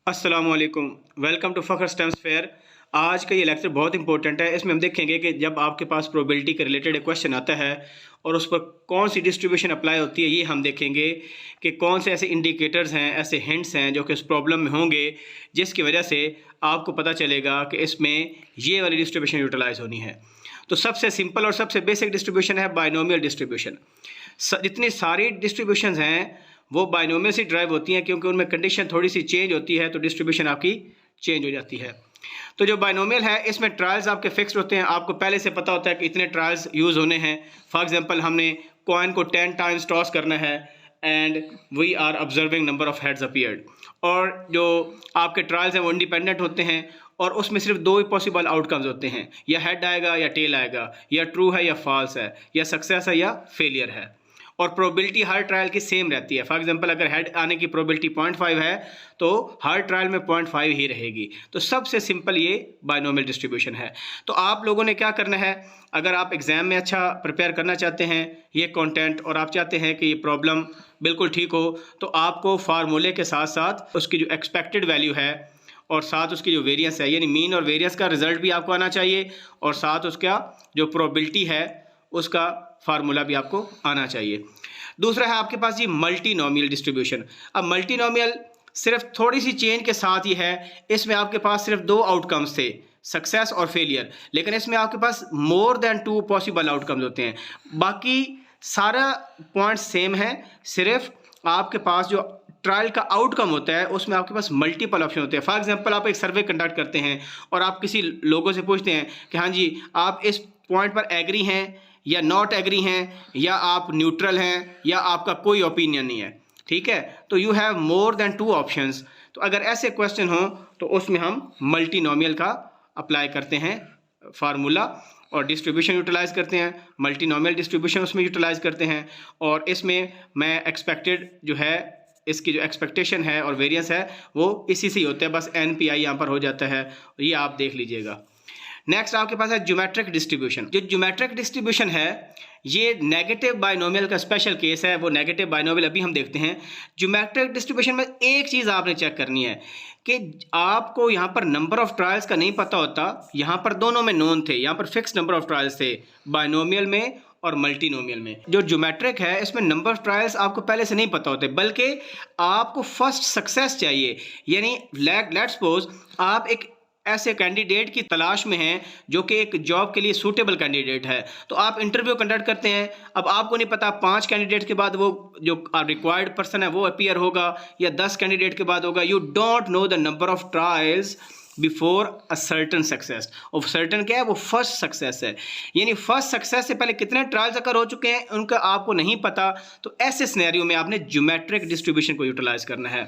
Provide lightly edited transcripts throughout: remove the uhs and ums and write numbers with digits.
अस्सलामुअलैकुम। Welcome to Fakhr stems fair. आज का ये लेक्चर बहुत इंपॉर्टेंट है। इसमें हम देखेंगे कि जब आपके पास प्रोबेबिलिटी के रिलेटेड एक क्वेश्चन आता है और उस पर कौन सी डिस्ट्रीब्यूशन अप्लाई होती है, ये हम देखेंगे कि कौन से ऐसे इंडिकेटर्स हैं, ऐसे हिंट्स हैं जो कि उस प्रॉब्लम में होंगे, जिसकी वजह से आपको पता चलेगा कि इसमें ये वाली डिस्ट्रीब्यूशन यूटिलाइज होनी है। तो सबसे सिंपल और सबसे बेसिक डिस्ट्रीब्यूशन है बाइनोमियल डिस्ट्रीब्यूशन। जितनी सारी डिस्ट्रीब्यूशंस हैं वो बाइनोमियल से ड्राइव होती हैं, क्योंकि उनमें कंडीशन थोड़ी सी चेंज होती है तो डिस्ट्रीब्यूशन आपकी चेंज हो जाती है। तो जो बाइनोमियल है इसमें ट्रायल्स आपके फिक्स्ड होते हैं, आपको पहले से पता होता है कि इतने ट्रायल्स यूज़ होने हैं। फॉर एग्जांपल हमने कॉइन को 10 टाइम्स टॉस करना है and we are observing number of heads appeared. और जो आपके ट्रायल्स हैं वो इंडिपेंडेंट होते हैं और उसमें सिर्फ दो ही पॉसिबल आउटकम्स होते हैं, या हेड आएगा या टेल आएगा, या ट्रू है या फॉल्स है, या सक्सेस है या फेलियर है। और प्रोबेबिलिटी हर ट्रायल की सेम रहती है। फॉर एग्जांपल अगर हेड आने की प्रोबेबिलिटी 0.5 है तो हर ट्रायल में 0.5 ही रहेगी। तो सबसे सिंपल ये बाइनोमियल डिस्ट्रीब्यूशन है। तो आप लोगों ने क्या करना है, अगर आप एग्जाम में अच्छा प्रिपेयर करना चाहते हैं ये कंटेंट और आप चाहते हैं कि ये प्रॉब्लम बिल्कुल ठीक हो, तो आपको फार्मूले के साथ साथ उसकी जो एक्सपेक्टेड वैल्यू है और साथ उसकी जो वेरिएंस है, यानी मीन और वेरिएंस का रिजल्ट भी आपको आना चाहिए, और साथ उसका जो प्रोबेबिलिटी है उसका फार्मूला भी आपको आना चाहिए। दूसरा है आपके पास ये मल्टीनोमियल डिस्ट्रीब्यूशन। अब मल्टीनोमियल सिर्फ थोड़ी सी चेंज के साथ ही है। इसमें आपके पास सिर्फ दो आउटकम्स थे, सक्सेस और फेलियर, लेकिन इसमें आपके पास मोर देन 2 पॉसिबल आउटकम्स होते हैं। बाकी सारा पॉइंट सेम है, सिर्फ आपके पास जो ट्रायल का आउटकम होता है उसमें आपके पास मल्टीपल ऑप्शन होते हैं। फॉर एग्जांपल आप एक सर्वे कंडक्ट करते हैं और आप किसी लोगों से पूछते हैं कि हाँ जी आप इस पॉइंट पर एग्री हैं या नॉट एग्री हैं, या आप न्यूट्रल हैं, या आपका कोई ओपिनियन नहीं है। ठीक है, तो you have more than 2 options. तो अगर ऐसे क्वेश्चन हो तो उसमें हम मल्टीनोमियल का अप्लाई करते हैं फार्मूला और डिस्ट्रीब्यूशन यूटिलाइज करते हैं। मल्टीनोमियल डिस्ट्रीब्यूशन उसमें यूटिलाइज करते हैं और इसमें मैं एक्सपेक्टेड जो है, इसकी जो एक्सपेक्टेशन है और वेरिएंस है वो इसी से ही होता है, बस NPI यहाँ पर हो जाता है, ये आप देख लीजिएगा। नेक्स्ट आपके पास है ज्योमेट्रिक डिस्ट्रीब्यूशन। जो ज्योमेट्रिक डिस्ट्रीब्यूशन है ये नेगेटिव बाइनोमियल का स्पेशल केस है। वो नेगेटिव बाइनोमियल अभी हम देखते हैं। ज्योमेट्रिक डिस्ट्रीब्यूशन में एक चीज़ आपने चेक करनी है कि आपको यहाँ पर नंबर ऑफ ट्रायल्स का नहीं पता होता, यहाँ पर दोनों में नोन थे, यहाँ पर फिक्स नंबर ऑफ ट्रायल्स थे बाइनोमियल में और मल्टीनोमियल में। जो ज्योमेट्रिक है इसमें नंबर ऑफ ट्रायल्स आपको पहले से नहीं पता होते, बल्कि आपको फर्स्ट सक्सेस चाहिए। यानी लेट्स सपोज आप एक ऐसे कैंडिडेट की तलाश में हैं जो कि एक जॉब के लिए सूटेबल कैंडिडेट है, तो आप इंटरव्यू कंडक्ट करते हैं। अब आपको नहीं पता 5 कैंडिडेट के बाद वो जो रिक्वायर्ड पर्सन है वो अपीयर होगा या 10 कैंडिडेट के बाद होगा। You don't know the number of trials before a certain success. और सर्टन क्या है, वो फर्स्ट सक्सेस है, यानी फर्स्ट सक्सेस से पहले कितने ट्रायल्स अगर हो चुके हैं उनका आपको नहीं पता। तो ऐसे सिनेरियो में आपने ज्योमेट्रिक डिस्ट्रीब्यूशन को यूटिलाइज करना है।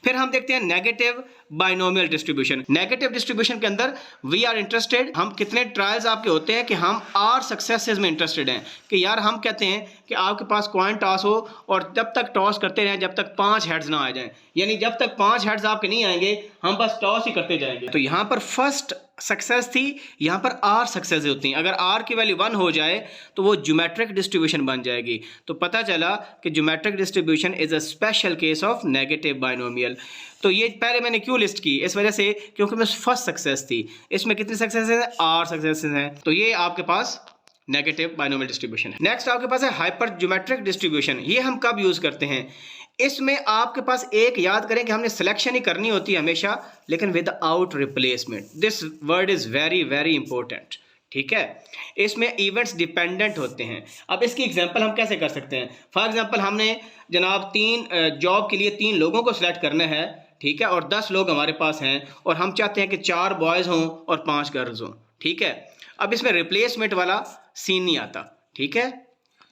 फिर हम देखते हैं negative binomial distribution. Negative distribution के अंदर वी आर इंटरेस्टेड, हम कितने ट्रायल्स आपके होते हैं कि हम आर सक्सेसेस में इंटरेस्टेड हैं, कि यार हम कहते हैं कि आपके पास कॉइन टॉस हो और जब तक टॉस करते रहें जब तक 5 हेड्स ना आ जाएं, यानी जब तक 5 हेड्स आपके नहीं आएंगे हम बस टॉस ही करते जाएंगे। तो यहाँ पर फर्स्ट सक्सेस थी, यहाँ पर आर सक्सेस होती हैं। अगर आर की वैल्यू 1 हो जाए तो वो ज्योमेट्रिक डिस्ट्रीब्यूशन बन जाएगी। तो पता चला कि geometric distribution is a special case of negative binomial. तो ये पहले मैंने क्यों लिस्ट की, इस वजह से क्योंकि मैं फर्स्ट सक्सेस थी। इसमें कितनी सक्सेस है, आर सक्सेस हैं। तो ये आपके पास नेगेटिव बाइनोमियल डिस्ट्रीब्यूशन है। नेक्स्ट आपके पास है हाइपर ज्योमेट्रिक डिस्ट्रीब्यूशन। ये हम कब यूज करते हैं, इसमें आपके पास एक याद करें कि हमने सिलेक्शन ही करनी होती है हमेशा, लेकिन without replacement. This word is very very important. ठीक है, इसमें इवेंट्स डिपेंडेंट होते हैं। अब इसकी एग्जांपल हम कैसे कर सकते हैं। फॉर एग्जांपल हमने जनाब 3 जॉब के लिए 3 लोगों को सिलेक्ट करना है, ठीक है, और 10 लोग हमारे पास हैं और हम चाहते हैं कि 4 बॉयज़ हों और 5 गर्ल्स हों। ठीक है, अब इसमें रिप्लेसमेंट वाला सीन नहीं आता। ठीक है,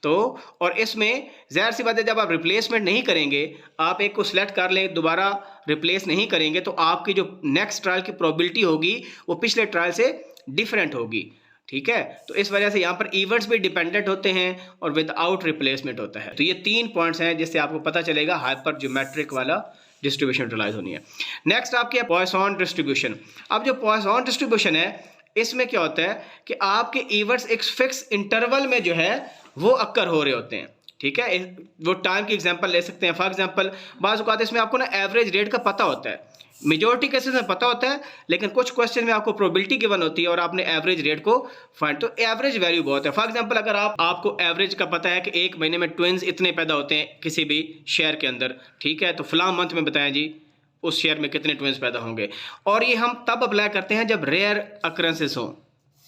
तो और इसमें ज़ाहिर सी बात है जब आप रिप्लेसमेंट नहीं करेंगे, आप एक को सिलेक्ट कर लें दोबारा रिप्लेस नहीं करेंगे, तो आपकी जो नेक्स्ट ट्रायल की प्रोबेबिलिटी होगी वो पिछले ट्रायल से डिफरेंट होगी। ठीक है, तो इस वजह से यहाँ पर इवेंट्स भी डिपेंडेंट होते हैं और विदाउट रिप्लेसमेंट होता है। तो ये 3 पॉइंट्स हैं जिससे आपको पता चलेगा हाइपर ज्योमेट्रिक वाला डिस्ट्रीब्यूशन यूटिलाइज होनी है। नेक्स्ट आपकी है पॉइसन डिस्ट्रीब्यूशन। अब जो पॉइसन डिस्ट्रीब्यूशन है इसमें क्या होता है कि आपके इवेंट्स एक फिक्स इंटरवल में जो है वो अक्कर हो रहे होते हैं। ठीक है, वो टाइम की एग्जांपल ले सकते हैं। फॉर एग्जांपल बाज़ औक़ात इसमें आपको ना एवरेज रेट का पता होता है मेजोरिटी केसेस में पता होता है, लेकिन कुछ क्वेश्चन में आपको प्रोबेबिलिटी गिवन होती है और आपने एवरेज रेट को फाइंड, तो एवरेज वैल्यू बहुत है। फॉर एग्जांपल अगर आपको एवरेज का पता है कि एक महीने में ट्विंस इतने पैदा होते हैं किसी भी शेयर के अंदर, ठीक है, तो फलां मंथ में बताएं जी उस शेयर में कितने ट्विंस पैदा होंगे। और ये हम तब अप्लाई करते हैं जब रेयर अक्रेंसेस हो।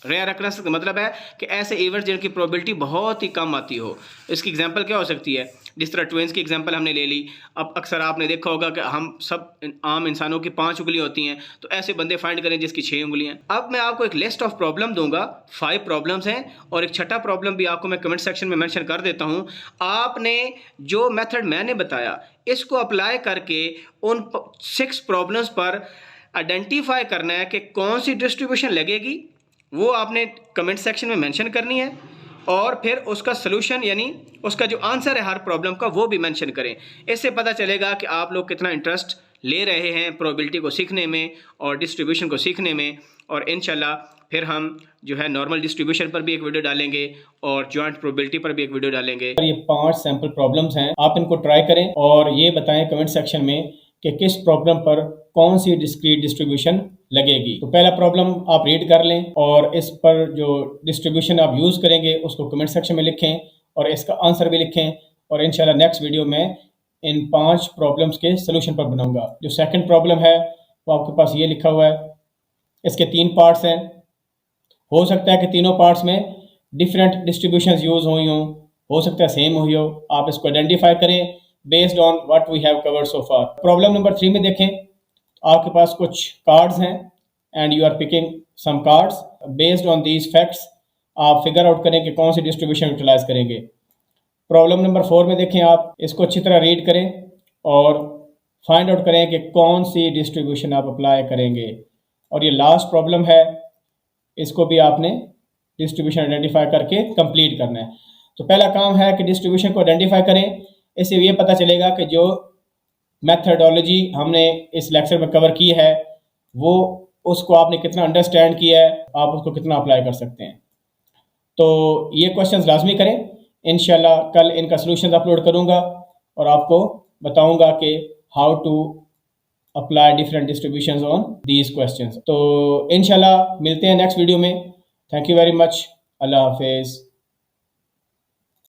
रेयर अक्रेंस का मतलब है कि ऐसे इवेंट्स जिनकी प्रोबेबिलिटी बहुत ही कम आती हो। इसकी एग्जांपल क्या हो सकती है, जिस तरह ट्विंस की एग्जांपल हमने ले ली। अब अक्सर आपने देखा होगा कि हम सब आम इंसानों की 5 उंगलियां होती हैं, तो ऐसे बंदे फाइंड करें जिसकी 6 उंगलियां। अब मैं आपको एक लिस्ट ऑफ प्रॉब्लम दूंगा, 5 प्रॉब्लम्स हैं, और एक छठा प्रॉब्लम भी आपको मैं कमेंट सेक्शन में मेंशन कर देता हूं। आपने जो मेथड मैंने बताया इसको अप्लाई करके उन 6 प्रॉब्लम्स पर आइडेंटिफाई करना है कि कौन सी डिस्ट्रीब्यूशन लगेगी, वो आपने कमेंट सेक्शन में मेंशन करनी है, और फिर उसका सलूशन यानी उसका जो आंसर है हर प्रॉब्लम का वो भी मेंशन करें। इससे पता चलेगा कि आप लोग कितना इंटरेस्ट ले रहे हैं प्रोबेबिलिटी को सीखने में और डिस्ट्रीब्यूशन को सीखने में। और इंशाल्लाह फिर हम जो है नॉर्मल डिस्ट्रीब्यूशन पर भी एक वीडियो डालेंगे और जॉइंट प्रोबेबिलिटी पर भी एक वीडियो डालेंगे। ये 5 सैम्पल प्रॉब्लम्स हैं, आप इनको ट्राई करें और ये बताएं कमेंट सेक्शन में कि किस प्रॉब्लम पर कौन सी डिस्क्रीट डिस्ट्रीब्यूशन लगेगी। तो पहला प्रॉब्लम आप रीड कर लें और इस पर जो डिस्ट्रीब्यूशन आप यूज़ करेंगे उसको कमेंट सेक्शन में लिखें और इसका आंसर भी लिखें, और इंशाल्लाह नेक्स्ट वीडियो में इन 5 प्रॉब्लम्स के सोल्यूशन पर बनाऊंगा। जो सेकंड प्रॉब्लम है वो आपके पास ये लिखा हुआ है, इसके 3 पार्ट्स हैं। हो सकता है कि तीनों पार्ट्स में डिफरेंट डिस्ट्रीब्यूशन यूज़ हुई हों, हो सकता है सेम हुई हो। आप इसको आइडेंटिफाई करें based on what we have covered so far. Problem number 3 में देखें, आपके पास कुछ कार्ड्स हैं and you are picking some cards. Based on these facts आप फिगर आउट करें कि कौन सी डिस्ट्रीब्यूशन यूटिलाइज करेंगे। प्रॉब्लम नंबर 4 में देखें, आप इसको अच्छी तरह रीड करें और फाइंड आउट करें कि कौन सी डिस्ट्रीब्यूशन आप अप्लाई करेंगे। और ये लास्ट प्रॉब्लम है, इसको भी आपने डिस्ट्रीब्यूशन आइडेंटिफाई करके कंप्लीट करना है। तो पहला काम है कि डिस्ट्रीब्यूशन को आइडेंटिफाई करें। इससे ये पता चलेगा कि जो मेथडोलॉजी हमने इस लेक्चर में कवर की है वो उसको आपने कितना अंडरस्टैंड किया है, आप उसको कितना अप्लाई कर सकते हैं। तो ये क्वेश्चंस लाजमी करें। इंशाल्लाह कल इनका सलूशन अपलोड करूँगा और आपको बताऊँगा कि how to apply different distributions on these questions. तो इंशाल्लाह मिलते हैं नेक्स्ट वीडियो में। Thank you very much. अल्लाह हाफिज़।